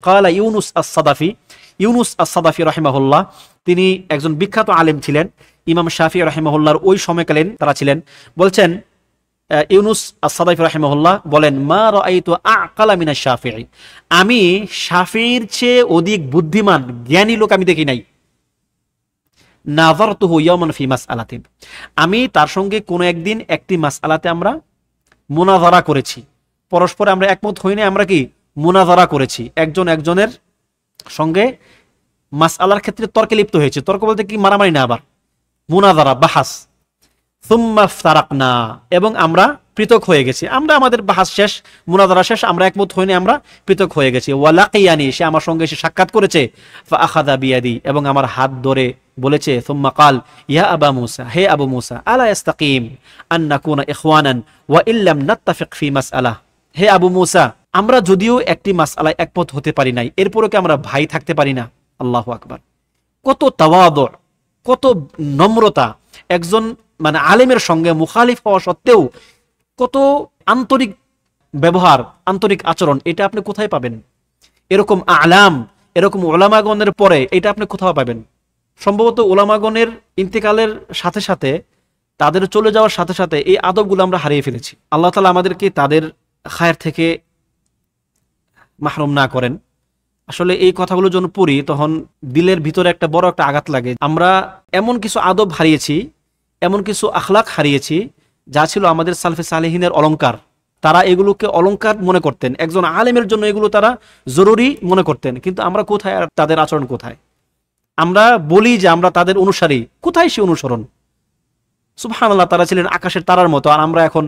ক্বালা ইউনুস আস-সাদাফি, ইউনুস আস-সাদাফি রাহিমাহুল্লাহ, তিনি একজন বিখ্যাত আলেম ছিলেন, ইমাম শাফিঈ রাহিমাহুল্লাহর ওই সময়কালীন তারা ছিলেন। বলছেন ইউনুস আস-সাদাফি রাহিমাহুল্লাহ বলেন, মা রাআইতু আ'কালা মিনাশ শাফিঈ, আমি শাফিঈর চেয়ে অধিক বুদ্ধিমান জ্ঞানী লোক আমি দেখি নাই। নাযারতুহু ইয়াওমান ফি মাসআলাতিন, আমি তার সঙ্গে কোনো একদিন একটি মাসআলাতে আমরা মুনাযারা করেছি, পরস্পরে আমরা একমত হই না, আমরা কি মুনাযারা করেছি, একজন একজনের সঙ্গে মাসআলার ক্ষেত্রে তর্কে লিপ্ত হয়েছে। তর্ক বলতে কি মারামারি না, আবার মুনাযারা বাহাস। সুম্মা ইফতারাকনা, এবং আমরা পৃথক হয়ে গেছি, আমরা আমাদের বাহাস শেষ, মুনাযারা শেষ, আমরা একমত হইনি, আমরা পৃথক হয়ে গেছি। ওয়া লাকিয়ানি, সে আমার সঙ্গে এসে সাক্ষাৎ করেছে। ফা আখাযা বিয়াদি, এবং আমার হাত ধরে বলেছে, সুম্মা কাল ইয়া আবা মুসা, হে আবু মুসা, আলা ইস্তাকিম আন নাকুনা ইখওয়ানান ওয়া ইল্লাম নাত্তাফিক ফি মাসআলা, হে আবু মুসা, আমরা যদিও একটি মাসআলায় একমত হতে পারি নাই, এরপরও কি আমরা ভাই থাকতে পারি না? আল্লাহু আকবার। কত তাওয়াদু, কত নম্রতা, একজন মানে আলেমের সঙ্গে মুখালিফ হওয়া সত্ত্বেও কত আন্তরিক ব্যবহার, আন্তরিক আচরণ, এটা আপনি কোথায় পাবেন? এরকম আলাম, এরকম ওলামাগণের পরে এটা আপনি কোথাও পাবেন? সম্ভবত ওলামাগণের ইন্তেকালের সাথে সাথে, তাদের চলে যাওয়ার সাথে সাথে এই আদবগুলো আমরা হারিয়ে ফেলেছি। আল্লাহ তাআলা আমাদেরকে তাদের খায়ের থেকে মাহরুম না করেন। আসলে এই কথাগুলো যখন পড়ি তখন দিলের ভিতরে একটা বড় একটা আঘাত লাগে। আমরা এমন কিছু আদব হারিয়েছি, এমন কিছু আখলাক হারিয়েছি যা ছিল আমাদের সালফে সালেহিনের অলংকার। তারা এগুলোকে অলংকার মনে করতেন, একজন আলেমের জন্য এগুলো তারা জরুরি মনে করতেন। কিন্তু আমরা কোথায়, আর তাদের আচরণ কোথায়? আমরা বলি যে আমরা তাদের অনুসারী, কোথায় সে অনুসরণ? সুবহানাল্লাহ, তারা ছিলেন আকাশের তারার মতো, আর আমরা এখন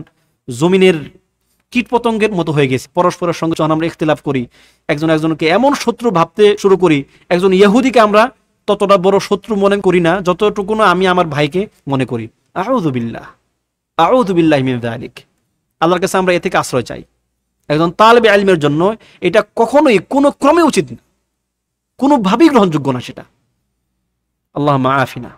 জমিনের কীটপতঙ্গের মতো হয়ে গেছি। পরস্পরের সঙ্গে যখন আমরা ইখতিলাফ করি, একজন একজনকে এমন শত্রু ভাবতে শুরু করি, একজন ইহুদিকে আমরা ততটা বড় শত্রু মনে করি না যতটুকু না আমি আমার ভাইকে মনে করি। আউযু বিল্লাহ, আউযু বিল্লাহি মিন যালিক। আল্লাহর কাছে আমরা এ থেকে আশ্রয় চাই। একজন তালেবে ইলমের জন্য এটা কখনোই কোনো ক্রমে উচিত না, কোনোভাবেই গ্রহণযোগ্য না সেটা। আল্লাহুম্মা আফিনা।